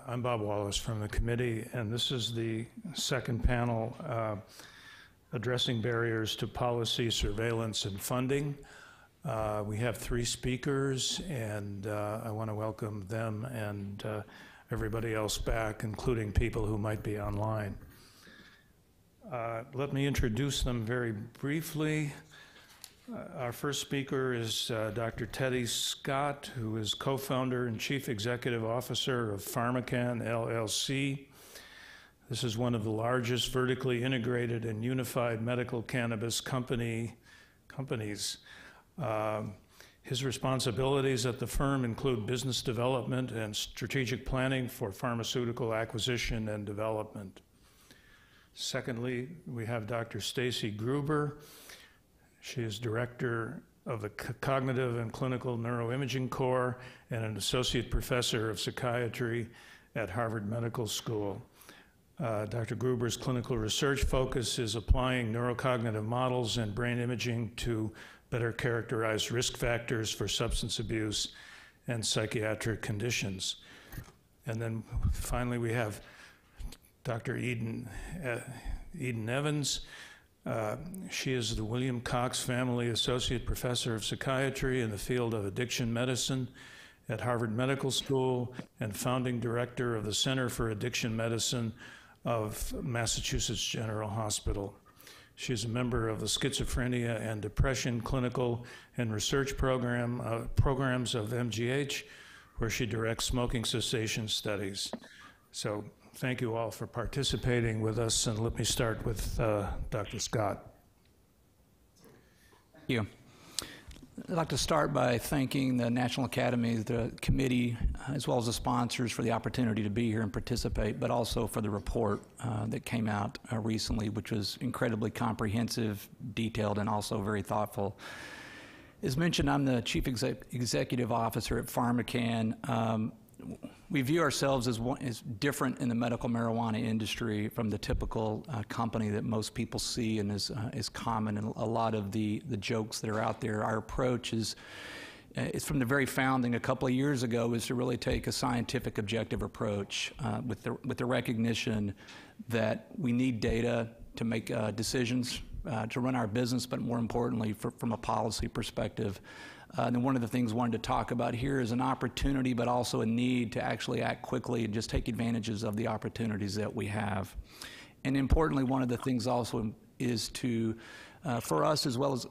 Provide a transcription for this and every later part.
I'm Bob Wallace from the committee, and this is the second panel addressing barriers to policy, surveillance, and funding. We have three speakers, and I want to welcome them and everybody else back, including people who might be online. Let me introduce them very briefly. Our first speaker is Dr. Teddy Scott, who is co-founder and chief executive officer of PharmaCann LLC. This is one of the largest vertically integrated and unified medical cannabis companies. His responsibilities at the firm include business development and strategic planning for pharmaceutical acquisition and development. Secondly, we have Dr. Stacy Gruber. She is director of the Cognitive and Clinical Neuroimaging Core and an associate professor of psychiatry at Harvard Medical School. Dr. Gruber's clinical research focus is applying neurocognitive models and brain imaging to better characterize risk factors for substance abuse and psychiatric conditions. And then finally, we have Dr. Eden Evans. She is the William Cox Family Associate Professor of Psychiatry in the field of addiction medicine at Harvard Medical School and founding director of the Center for Addiction Medicine of Massachusetts General Hospital. She is a member of the Schizophrenia and Depression Clinical and Research Programs of MGH, where she directs smoking cessation studies. So thank you all for participating with us, and let me start with Dr. Scott. Thank you. I'd like to start by thanking the National Academy, the committee, as well as the sponsors for the opportunity to be here and participate, but also for the report that came out recently, which was incredibly comprehensive, detailed, and also very thoughtful. As mentioned, I'm the Chief Executive Officer at PharmaCann. We view ourselves as different in the medical marijuana industry from the typical company that most people see and is common in a lot of the jokes that are out there. Our approach is from the very founding a couple of years ago is to really take a scientific objective approach with the recognition that we need data to make decisions to run our business, but more importantly from a policy perspective. And one of the things I wanted to talk about here is an opportunity, but also a need to actually act quickly and just take advantages of the opportunities that we have. And importantly, one of the things also is to, for us as well as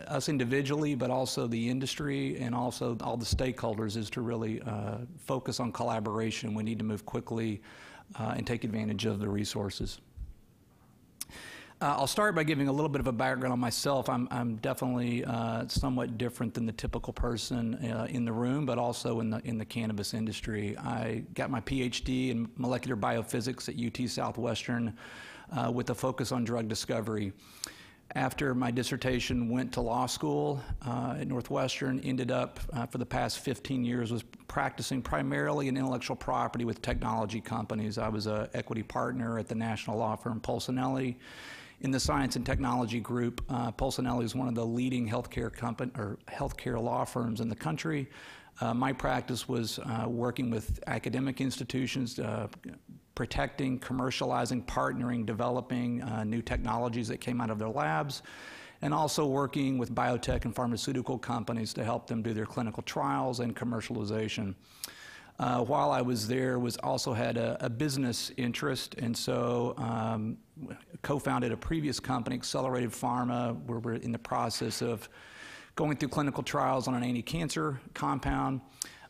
us individually, but also the industry and also all the stakeholders, is to really focus on collaboration. We need to move quickly and take advantage of the resources. I'll start by giving a little bit of a background on myself. I'm definitely somewhat different than the typical person in the room, but also in the cannabis industry. I got my PhD in molecular biophysics at UT Southwestern with a focus on drug discovery. After my dissertation, went to law school at Northwestern, ended up for the past 15 years was practicing primarily in intellectual property with technology companies. I was an equity partner at the national law firm Polsinelli. In the science and technology group, Polsinelli is one of the leading healthcare law firms in the country. My practice was working with academic institutions, protecting, commercializing, partnering, developing new technologies that came out of their labs, and also working with biotech and pharmaceutical companies to help them do their clinical trials and commercialization. While I was there, also had a business interest, and so co-founded a previous company, Accelerated Pharma, where we're in the process of going through clinical trials on an anti-cancer compound.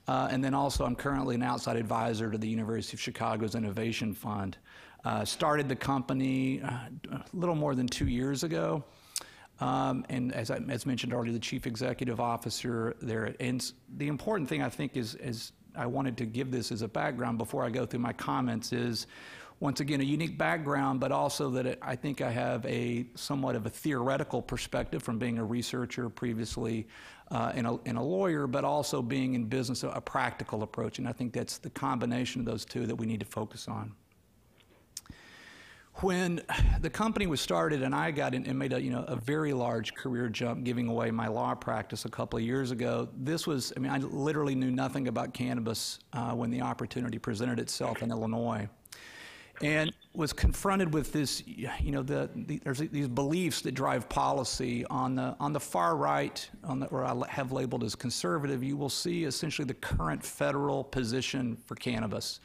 And then also I'm currently an outside advisor to the University of Chicago's Innovation Fund. Started the company a little more than 2 years ago. And as mentioned already, the chief executive officer there. And the important thing I think is I wanted to give this as a background before I go through my comments is, once again, a unique background, but also that I think I have somewhat of a theoretical perspective from being a researcher previously and a lawyer, but also being in business, a practical approach. And I think that's the combination of those two that we need to focus on. When the company was started and I got in and made a very large career jump giving away my law practice a couple of years ago, this was, I literally knew nothing about cannabis when the opportunity presented itself in Illinois. And was confronted with this, there's these beliefs that drive policy on the far right, or I have labeled as conservative. You will see essentially the current federal position for cannabis.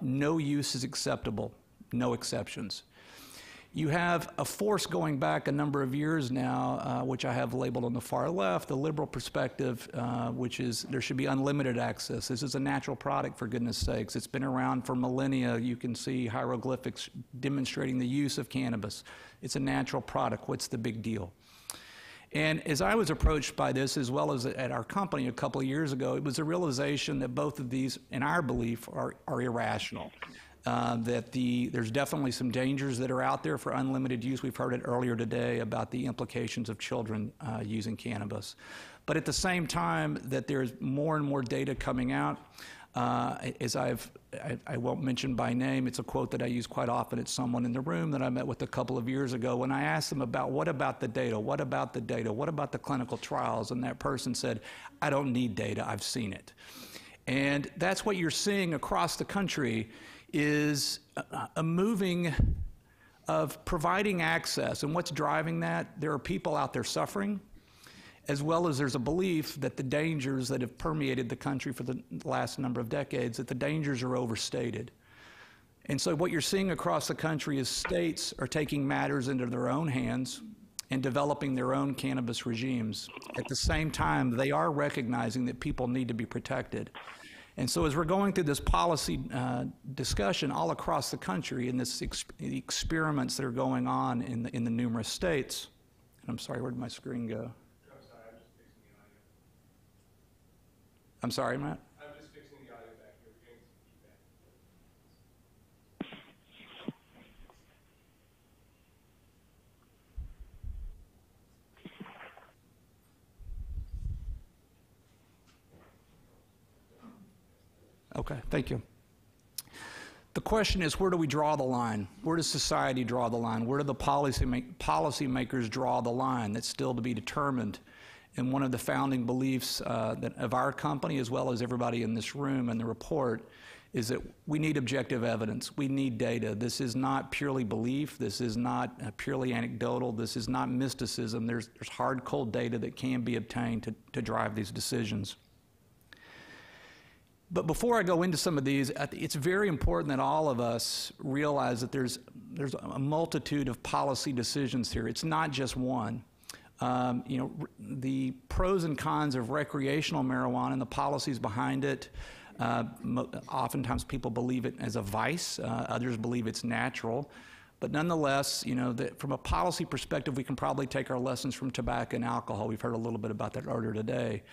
No use is acceptable, no exceptions. You have a force going back a number of years now, which I have labeled on the far left, the liberal perspective, which is there should be unlimited access. This is a natural product, for goodness sakes. It's been around for millennia. You can see hieroglyphics demonstrating the use of cannabis. It's a natural product. What's the big deal? And as I was approached by this, as well as at our company a couple of years ago, it was a realization that both of these, in our belief, are irrational. There's definitely some dangers that are out there for unlimited use. We've heard it earlier today about the implications of children using cannabis. But at the same time that there's more and more data coming out, as I won't mention by name, it's a quote that I use quite often. It's someone in the room that I met with a couple of years ago when I asked them about what about the data, what about the data, what about the clinical trials, and that person said, I don't need data, I've seen it. And that's what you're seeing across the country is a moving of providing access. And what's driving that? There are people out there suffering, as well as there's a belief that the dangers that have permeated the country for the last number of decades, that the dangers are overstated. And so what you're seeing across the country is states are taking matters into their own hands and developing their own cannabis regimes. At the same time, they are recognizing that people need to be protected. And so as we're going through this policy discussion all across the country and the experiments that are going on in the numerous states, and I'm sorry, where did my screen go? I'm sorry, I'm just fixing the audio. I'm sorry, Matt? I'm just fixing the audio back here. We're getting some feedback. Okay, thank you. The question is, where do we draw the line? Where does society draw the line? Where do the policymakers draw the line? That's still to be determined. And one of the founding beliefs of our company, as well as everybody in this room and the report, is that we need objective evidence. We need data. This is not purely belief. This is not purely anecdotal. This is not mysticism. There's hard, cold data that can be obtained to drive these decisions. But before I go into some of these, it's very important that all of us realize that there's a multitude of policy decisions here. It's not just one. The pros and cons of recreational marijuana and the policies behind it, oftentimes people believe it as a vice. Others believe it's natural. But nonetheless, from a policy perspective, we can probably take our lessons from tobacco and alcohol. We've heard a little bit about that earlier today.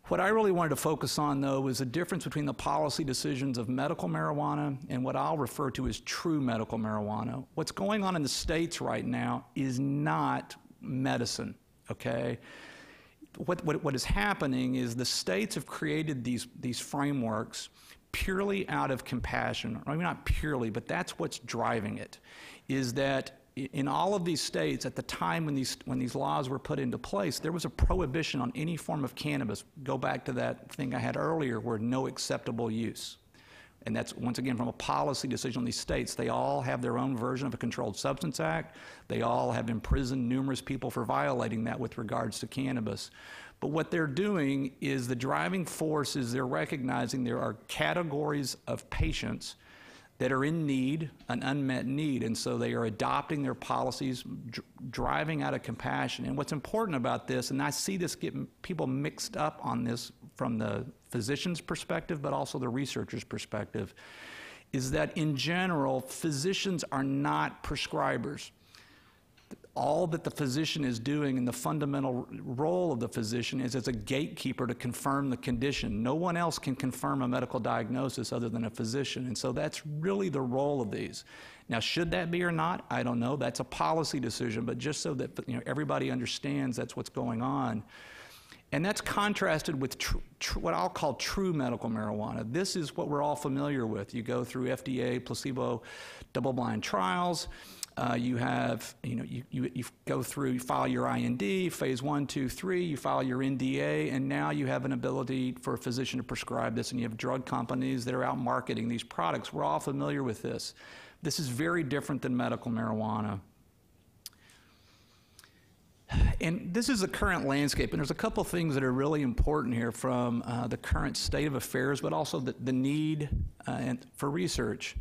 What I really wanted to focus on, though, is the difference between the policy decisions of medical marijuana and what I'll refer to as true medical marijuana. What's going on in the states right now is not medicine, okay? What is happening is the states have created these frameworks purely out of compassion. I mean, not purely, but that's what's driving it, is that in all of these states, at the time when these laws were put into place, there was a prohibition on any form of cannabis. Go back to that thing I had earlier where no acceptable use. And that's, once again, from a policy decision on these states. They all have their own version of a Controlled Substance Act. They all have imprisoned numerous people for violating that with regards to cannabis. But what they're doing is the driving force is they're recognizing there are categories of patients that are in need, an unmet need, and so they are adopting their policies, driving out of compassion. And what's important about this, and I see this getting people mixed up on this from the physician's perspective, but also the researcher's perspective, is that in general, physicians are not prescribers. All that the physician is doing and the fundamental role of the physician is as a gatekeeper to confirm the condition. No one else can confirm a medical diagnosis other than a physician, and so that's really the role of these. Now, should that be or not? I don't know. That's a policy decision, but just so that everybody understands that's what's going on. And that's contrasted with what I'll call true medical marijuana. This is what we're all familiar with. You go through FDA, placebo, double-blind trials. You have, you go through, you file your IND, phase 1, 2, 3, you file your NDA, and now you have an ability for a physician to prescribe this, and you have drug companies that are out marketing these products. We're all familiar with this. This is very different than medical marijuana. And this is the current landscape, and there's a couple things that are really important here from the current state of affairs, but also the need for research.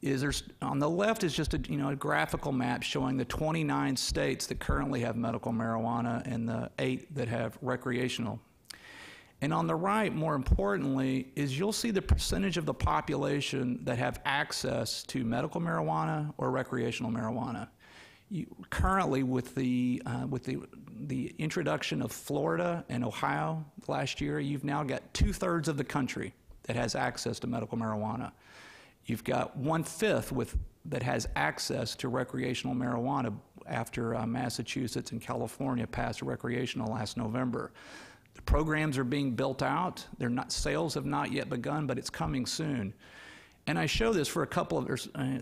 There's on the left is just a graphical map showing the 29 states that currently have medical marijuana and the 8 that have recreational. And on the right, more importantly, is you'll see the percentage of the population that have access to medical marijuana or recreational marijuana. Currently, with the introduction of Florida and Ohio last year, you've now got 2/3 of the country that has access to medical marijuana. You've got 1/5 that has access to recreational marijuana after Massachusetts and California passed recreational last November. The programs are being built out. Sales have not yet begun, but it's coming soon. And I show this for a couple of,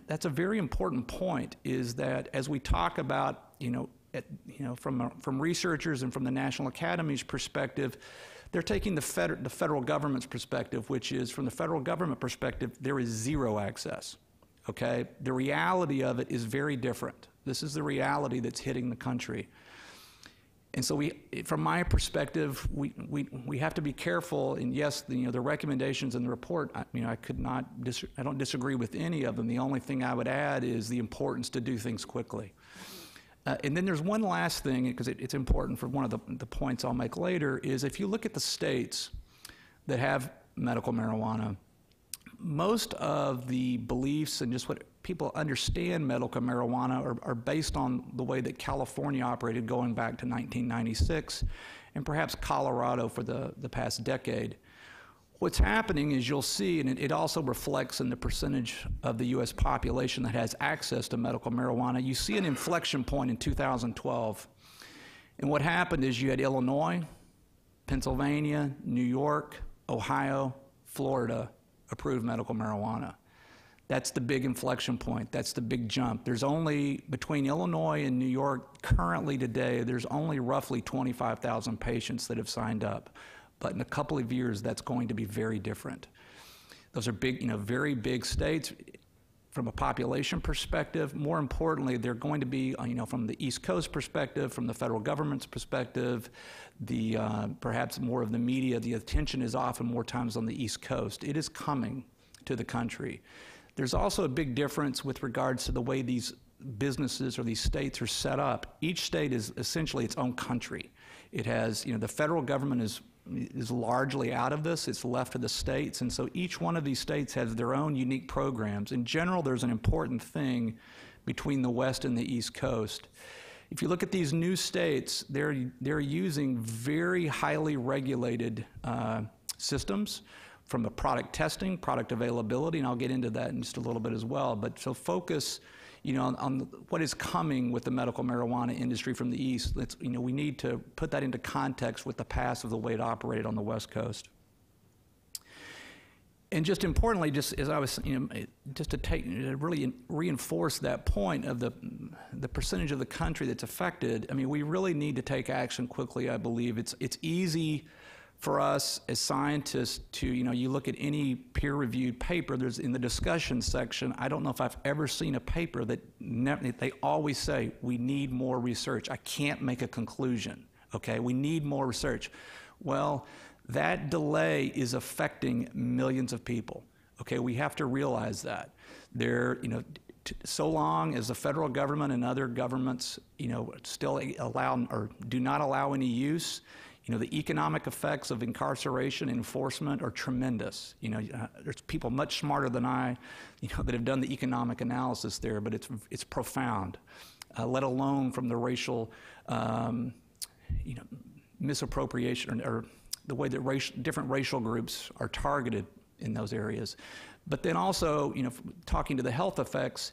that's a very important point, is that as we talk about, from researchers and from the National Academy's perspective, they're taking the federal government's perspective, which is, from the federal government perspective, there is zero access, okay? The reality of it is very different. This is the reality that's hitting the country. And so from my perspective, we have to be careful, and yes, the recommendations in the report, I don't disagree with any of them. The only thing I would add is the importance to do things quickly. And then there's one last thing, because it's important for one of the points I'll make later, is if you look at the states that have medical marijuana, most of the beliefs and just what people understand medical marijuana are based on the way that California operated going back to 1996, and perhaps Colorado for the past decade. What's happening is you'll see, and it also reflects in the percentage of the U.S. population that has access to medical marijuana, you see an inflection point in 2012. And what happened is you had Illinois, Pennsylvania, New York, Ohio, Florida approve medical marijuana. That's the big inflection point. That's the big jump. There's only, between Illinois and New York, currently today, there's only roughly 25,000 patients that have signed up. But in a couple of years, that's going to be very different. Those are big, very big states from a population perspective. More importantly, they're going to be, from the East Coast perspective, from the federal government's perspective, perhaps more of the media, the attention is often more times on the East Coast. It is coming to the country. There's also a big difference with regards to the way these businesses or these states are set up. Each state is essentially its own country. It has, the federal government is largely out of this. It's left to the states, and so each one of these states has their own unique programs. In general, there's an important thing between the West and the East Coast. If you look at these new states, they're using very highly regulated systems, from the product testing, product availability, and I'll get into that in just a little bit as well. But so focus, on what is coming with the medical marijuana industry from the East. We need to put that into context with the past of the way it operated on the West Coast. And just importantly, just as I was, just to really reinforce that point of the percentage of the country that's affected. We really need to take action quickly. I believe it's easy for us as scientists to, you look at any peer-reviewed paper, there's in the discussion section, I don't know if I've ever seen a paper that they always say, we need more research. I can't make a conclusion, okay? We need more research. Well, that delay is affecting millions of people, okay? We have to realize that. So long as the federal government and other governments, still allow or do not allow any use, the economic effects of incarceration and enforcement are tremendous. There's people much smarter than I, that have done the economic analysis there, but it's profound, let alone from the racial, misappropriation or the way that different racial groups are targeted in those areas. But then also, talking to the health effects,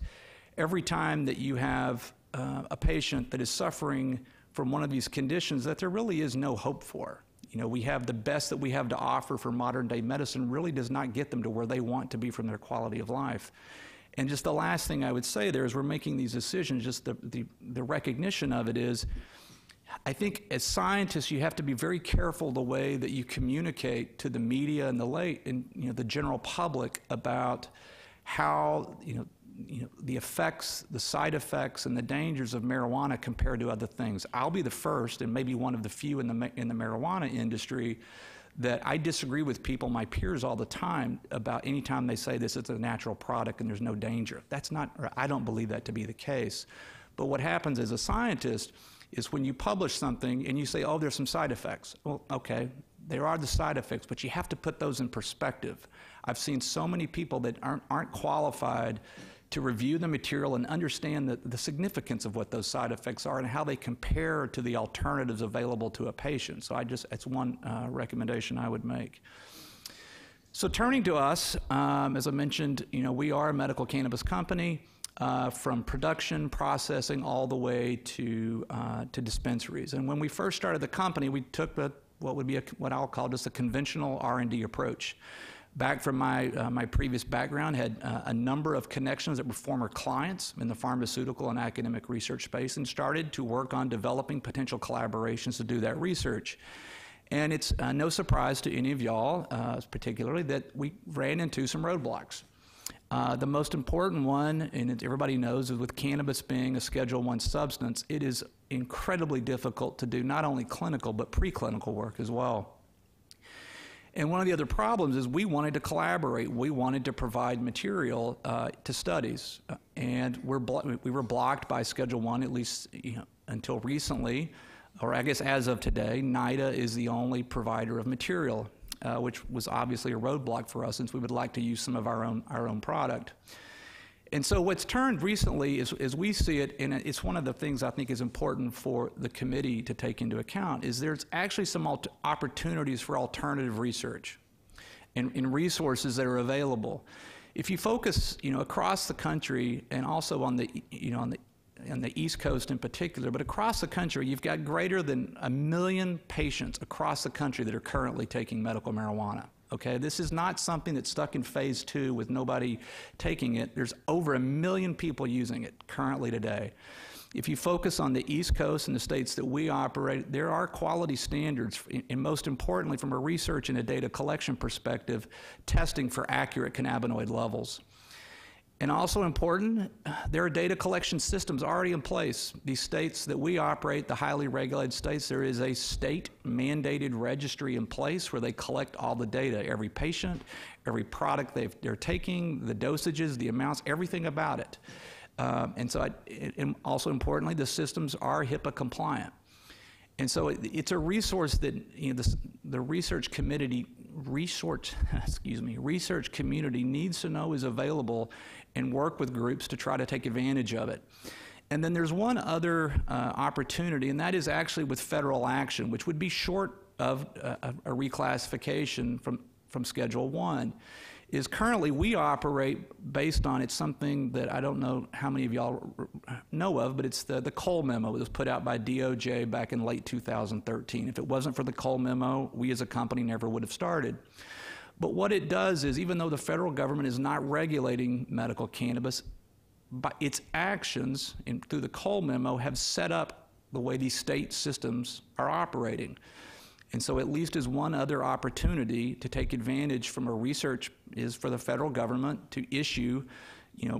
every time that you have a patient that is suffering from one of these conditions that there really is no hope for. we have the best that we have to offer for modern day medicine really does not get them to where they want to be from their quality of life. And just the last thing I would say there is we're making these decisions, just the recognition of it is, I think as scientists, you have to be very careful the way that you communicate to the media and the general public about how, the effects, the side effects, and the dangers of marijuana compared to other things. I'll be the first, and maybe one of the few in the marijuana industry, that I disagree with people, my peers, all the time about any time they say this is a natural product and there's no danger. That's not, or I don't believe that to be the case. But what happens as a scientist is when you publish something and you say, oh, there's some side effects. Well, okay, there are the side effects, but you have to put those in perspective. I've seen so many people that aren't qualified to review the material and understand the significance of what those side effects are and how they compare to the alternatives available to a patient. So that's one recommendation I would make. So turning to us, as I mentioned, we are a medical cannabis company, from production, processing, all the way to dispensaries. And when we first started the company, we took what I'll call just a conventional R&D approach. Back from my previous background, had a number of connections that were former clients in the pharmaceutical and academic research space, and started to work on developing potential collaborations to do that research. And it's no surprise to any of y'all, particularly, that we ran into some roadblocks. The most important one, and everybody knows, is with cannabis being a Schedule I substance, it is incredibly difficult to do not only clinical but preclinical work as well. And one of the other problems is we wanted to collaborate. We wanted to provide material to studies, and we were blocked by Schedule I, at least until recently, or I guess as of today. NIDA is the only provider of material, which was obviously a roadblock for us since we would like to use some of our own product. And so what's turned recently is, as we see it, and it's one of the things I think is important for the committee to take into account, is there's actually some opportunities for alternative research and resources that are available. If you focus, across the country, and also on the East Coast in particular, but across the country, you've got greater than 1 million patients across the country that are currently taking medical marijuana. Okay, this is not something that's stuck in phase 2 with nobody taking it. There's over 1 million people using it currently today. If you focus on the East Coast and the states that we operate, there are quality standards, and most importantly, from a research and a data collection perspective, testing for accurate cannabinoid levels. And also important, there are data collection systems already in place. These states that we operate, the highly regulated states, there is a state-mandated registry in place where they collect all the data, every patient, every product they're taking, the dosages, the amounts, everything about it. And also importantly, the systems are HIPAA compliant. And so it's a resource that the research community needs to know is available, and work with groups to try to take advantage of it. And then there's one other opportunity, and that is actually with federal action, which would be short of a reclassification from Schedule I. Is currently we operate based on, it's something that I don't know how many of y'all know of, but it's the Cole memo that was put out by DOJ back in late 2013. If it wasn't for the Cole memo, we as a company never would have started. But what it does is, even though the federal government is not regulating medical cannabis, by its actions through the Cole memo have set up the way these state systems are operating. And so at least as one other opportunity to take advantage from a research is for the federal government to issue,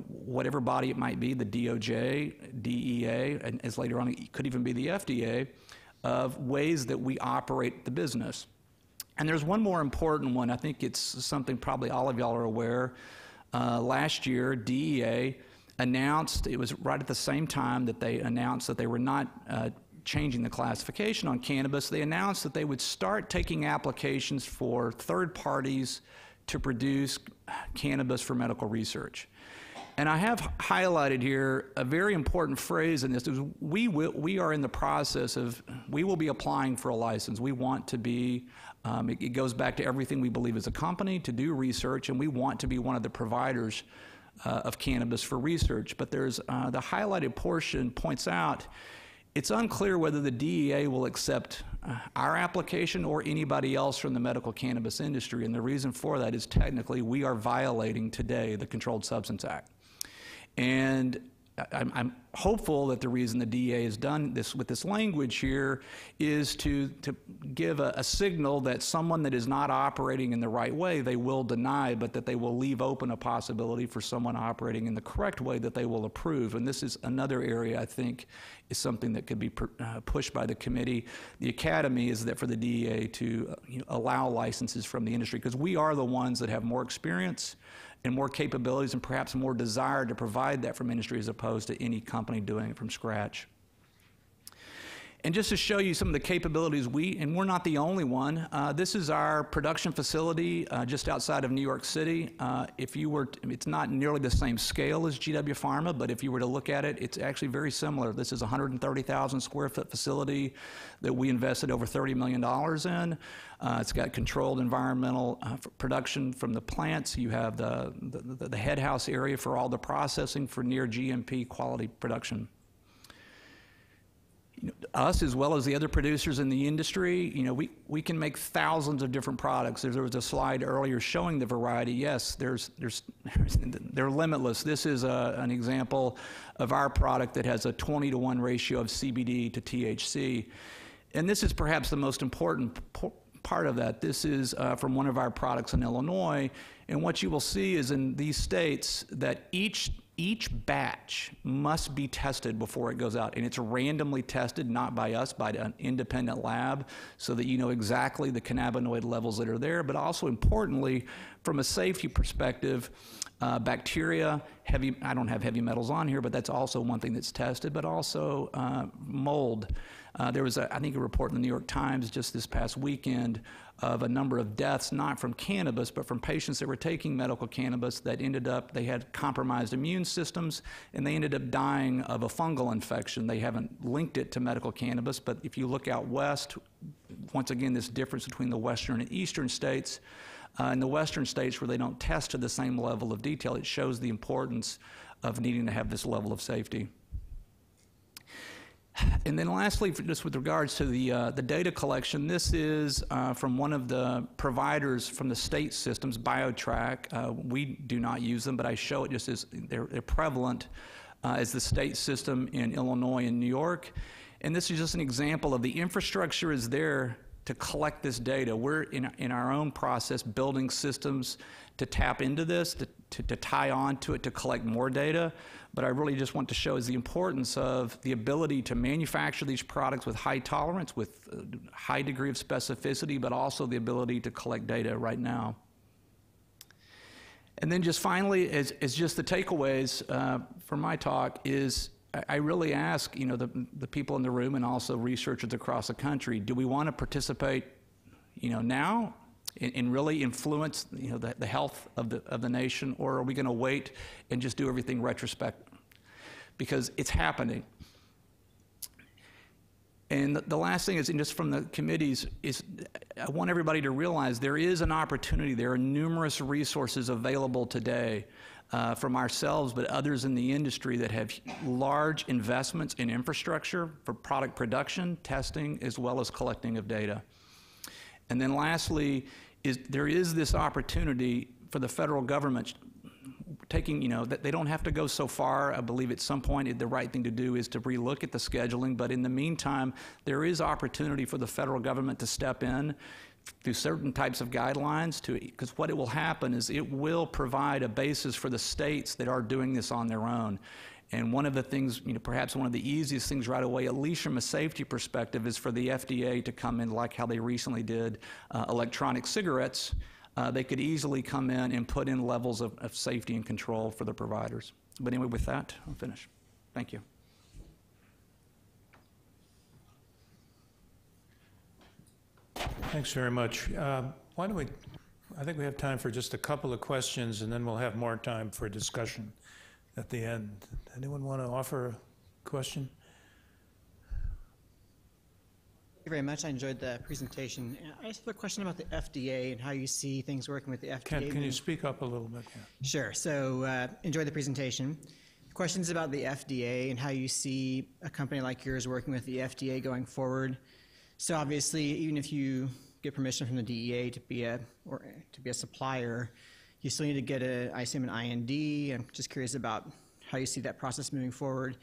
whatever body it might be, the DOJ, DEA, and as later on it could even be the FDA, of ways that we operate the business. And there's one more important one. I think it's something probably all of y'all are aware. Last year, DEA announced, it was right at the same time that they announced that they were not changing the classification on cannabis, they announced that they would start taking applications for third parties to produce cannabis for medical research. And I have highlighted here a very important phrase in this, is we are in the process of, we will be applying for a license. We want to be, it goes back to everything we believe as a company, to do research, and we want to be one of the providers of cannabis for research. But there's, the highlighted portion points out, It's unclear whether the DEA will accept our application or anybody else from the medical cannabis industry, and the reason for that is technically we are violating today the Controlled Substance Act. And I'm hopeful that the reason the DEA has done this with this language here is to give a signal that someone that is not operating in the right way, they will deny, but that they will leave open a possibility for someone operating in the correct way that they will approve. And this is another area I think is something that could be pushed by the committee. The academy is that for the DEA to allow licenses from the industry, because we are the ones that have more experience and more capabilities and perhaps more desire to provide that from industry as opposed to any company doing it from scratch. And just to show you some of the capabilities and we're not the only one, this is our production facility just outside of New York City. It's not nearly the same scale as GW Pharma, but if you were to look at it, it's actually very similar. This is a 130,000 square foot facility that we invested over $30 million in. It's got controlled environmental production from the plants. You have the head house area for all the processing for near GMP quality production. Us, as well as the other producers in the industry, we can make thousands of different products. There was a slide earlier showing the variety. Yes, they're limitless. This is an example of our product that has a 20-to-1 ratio of CBD to THC. And this is perhaps the most important part of that. This is from one of our products in Illinois. And what you will see is in these states that each batch must be tested before it goes out, and it's randomly tested, not by us, by an independent lab, so that you know exactly the cannabinoid levels that are there, but also importantly, from a safety perspective, bacteria, I don't have heavy metals on here, but that's also one thing that's tested, but also mold. There was, I think, a report in the New York Times just this past weekend of a number of deaths, not from cannabis, but from patients that were taking medical cannabis that they had compromised immune systems, and they ended up dying of a fungal infection. They haven't linked it to medical cannabis, but if you look out west, once again, this difference between the western and eastern states, in the western states where they don't test to the same level of detail, it shows the importance of needing to have this level of safety. And then lastly, just with regards to the data collection, this is from one of the providers from the state systems, BioTrack. We do not use them, but I show it just as they're prevalent as the state system in Illinois and New York. And this is just an example of the infrastructure is there to collect this data. We're in our own process building systems to tap into this, to tie on to it, to collect more data. But I really just want to show is the importance of the ability to manufacture these products with high tolerance, with a high degree of specificity, but also the ability to collect data right now. And then just finally, as just the takeaways from my talk is, I really ask, the people in the room and also researchers across the country, do we want to participate, now and really influence, the health of the nation, or are we going to wait and just do everything retrospect? Because it's happening. And the last thing is, and just from the committees, is I want everybody to realize there is an opportunity. There are numerous resources available today from ourselves, but others in the industry that have large investments in infrastructure for product production, testing, as well as collecting of data. And then lastly, there is this opportunity for the federal government taking, that they don't have to go so far. I believe at some point the right thing to do is to relook at the scheduling, but in the meantime, there is opportunity for the federal government to step in through certain types of guidelines, because what it will happen is it will provide a basis for the states that are doing this on their own. And one of the things, perhaps one of the easiest things right away, at least from a safety perspective, is for the FDA to come in like how they recently did electronic cigarettes. They could easily come in and put in levels of safety and control for the providers. But anyway, with that, I'll finish. Thank you. Thanks very much. Why don't I think we have time for just a couple of questions, and then we'll have more time for discussion at the end. Anyone want to offer a question? Thank you very much. I enjoyed the presentation. I just have a question about the FDA and how you see things working with the FDA. Can you speak up a little bit? Yeah. Sure. So enjoy the presentation. questions about the FDA and how you see a company like yours working with the FDA going forward. So obviously, even if you get permission from the DEA to be a supplier, you still need to get I assume, an IND. I'm just curious about how you see that process moving forward.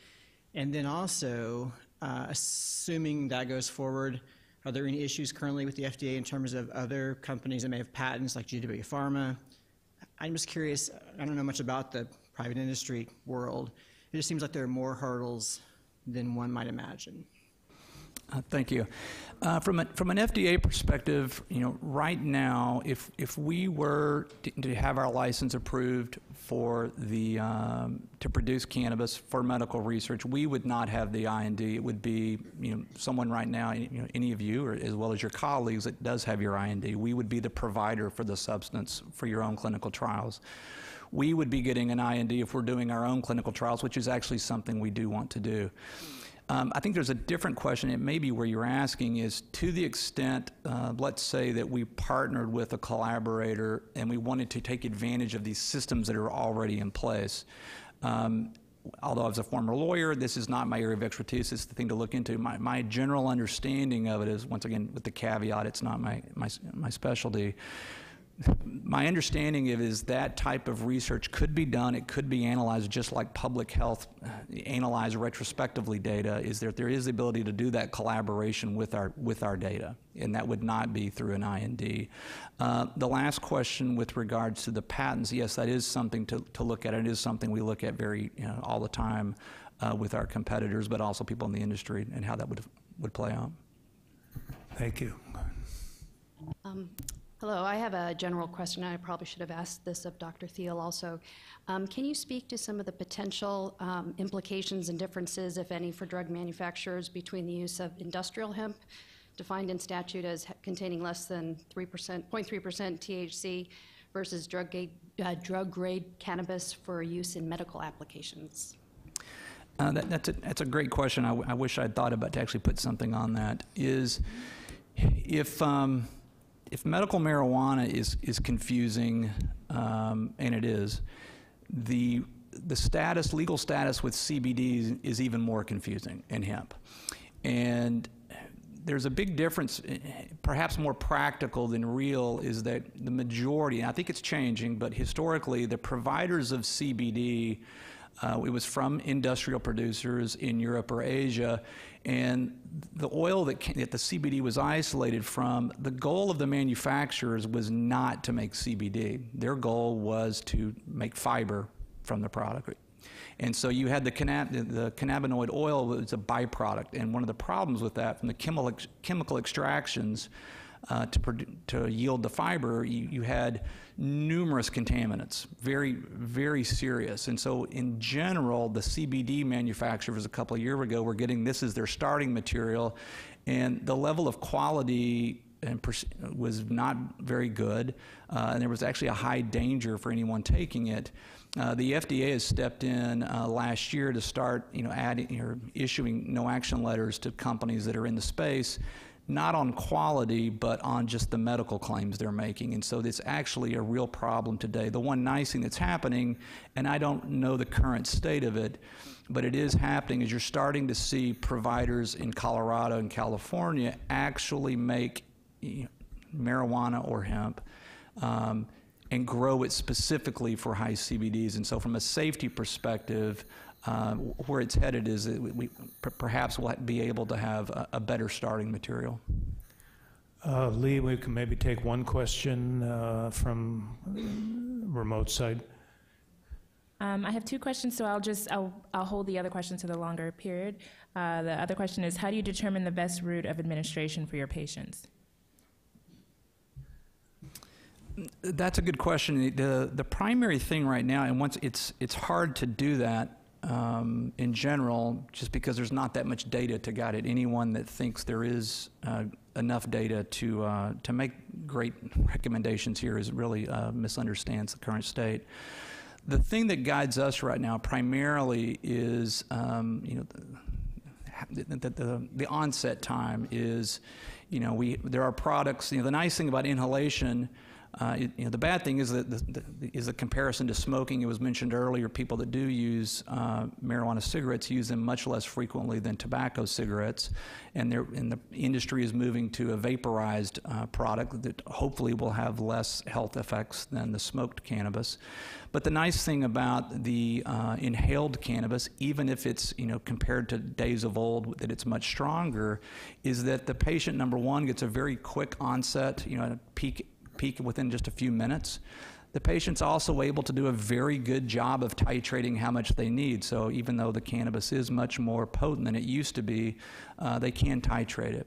And then also, assuming that goes forward, are there any issues currently with the FDA in terms of other companies that may have patents like GW Pharma? I'm just curious, I don't know much about the private industry world. It just seems like there are more hurdles than one might imagine. Thank you. From an FDA perspective, right now, if we were to have our license approved for to produce cannabis for medical research, we would not have the IND. It would be someone right now, any of you, or as well as your colleagues, that does have your IND. We would be the provider for the substance for your own clinical trials. We would be getting an IND if we're doing our own clinical trials, which is actually something we do want to do. I think there's a different question. It may be where you're asking is, to the extent, let's say that we partnered with a collaborator and we wanted to take advantage of these systems that are already in place. Although I was a former lawyer, this is not my area of expertise. It's the thing to look into. My general understanding of it is, once again, with the caveat, it's not my specialty. My understanding is that type of research could be done. It could be analyzed just like public health analyze retrospectively data. Is there is the ability to do that collaboration with our data, and that would not be through an IND. The last question with regards to the patents, yes, that is something to look at. It is something we look at all the time with our competitors, but also people in the industry, and how that would play out. Thank you. Hello, I have a general question. I probably should have asked this of Dr. Thiel also. Can you speak to some of the potential implications and differences, if any, for drug manufacturers between the use of industrial hemp, defined in statute as containing less than 0.3% THC, versus drug-grade cannabis for use in medical applications? That's a great question. I wish I'd thought about to actually put something on that. If medical marijuana is confusing, and it is, the legal status with CBD is even more confusing in hemp. And there's a big difference, perhaps more practical than real, is that the majority, and I think it's changing, but historically the providers of CBD, it was from industrial producers in Europe or Asia, and the oil that the CBD was isolated from, the goal of the manufacturers was not to make CBD. Their goal was to make fiber from the product. And so you had the cannabinoid oil was a byproduct, and one of the problems with that, from the chemical extractions to yield the fiber, you had numerous contaminants, very, very serious. And so in general, the CBD manufacturers a couple of years ago were getting this as their starting material, and the level of quality was not very good, and there was actually a high danger for anyone taking it. The FDA has stepped in last year to start, adding or issuing no action letters to companies that are in the space, not on quality, but on just the medical claims they're making. And so it's actually a real problem today. The one nice thing that's happening, and I don't know the current state of it, but it is happening, is you're starting to see providers in Colorado and California actually make marijuana or hemp and grow it specifically for high CBDs. And so from a safety perspective, where it's headed is that we perhaps will be able to have a better starting material. Lee, we can maybe take one question from remote side. I have two questions, so I'll hold the other question to the longer period. The other question is, how do you determine the best route of administration for your patients? That's a good question. The primary thing right now, and once it's hard to do that in general, just because there's not that much data to guide it. Anyone that thinks there is enough data to make great recommendations here really misunderstands the current state. The thing that guides us right now primarily is the onset time is, there are products. The nice thing about inhalation, The bad thing is that the comparison to smoking. It was mentioned earlier, people that do use marijuana cigarettes use them much less frequently than tobacco cigarettes, and the industry is moving to a vaporized product that hopefully will have less health effects than the smoked cannabis. But the nice thing about the inhaled cannabis, even if it's compared to days of old that it's much stronger, is that the patient, number one, gets a very quick onset, a peak within just a few minutes. The patient's also able to do a very good job of titrating how much they need. So even though the cannabis is much more potent than it used to be, they can titrate it.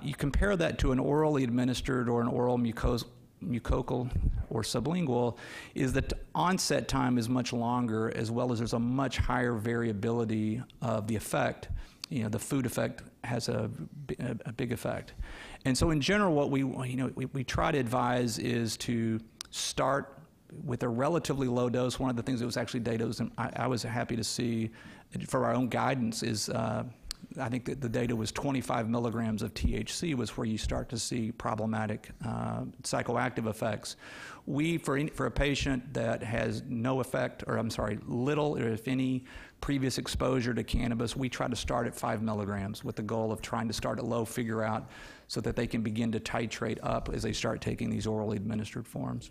You compare that to an orally administered or an oral mucocal or sublingual, is that onset time is much longer, as well as there's a much higher variability of the effect. The food effect has a big effect. And so in general, what we try to advise is to start with a relatively low dose. One of the things that was actually data I was happy to see for our own guidance is I think that the data was 25 milligrams of THC was where you start to see problematic psychoactive effects. For a patient that has no effect, or I'm sorry, little or if any previous exposure to cannabis, we try to start at 5 milligrams with the goal of trying to start at low, figure out so that they can begin to titrate up as they start taking these orally administered forms.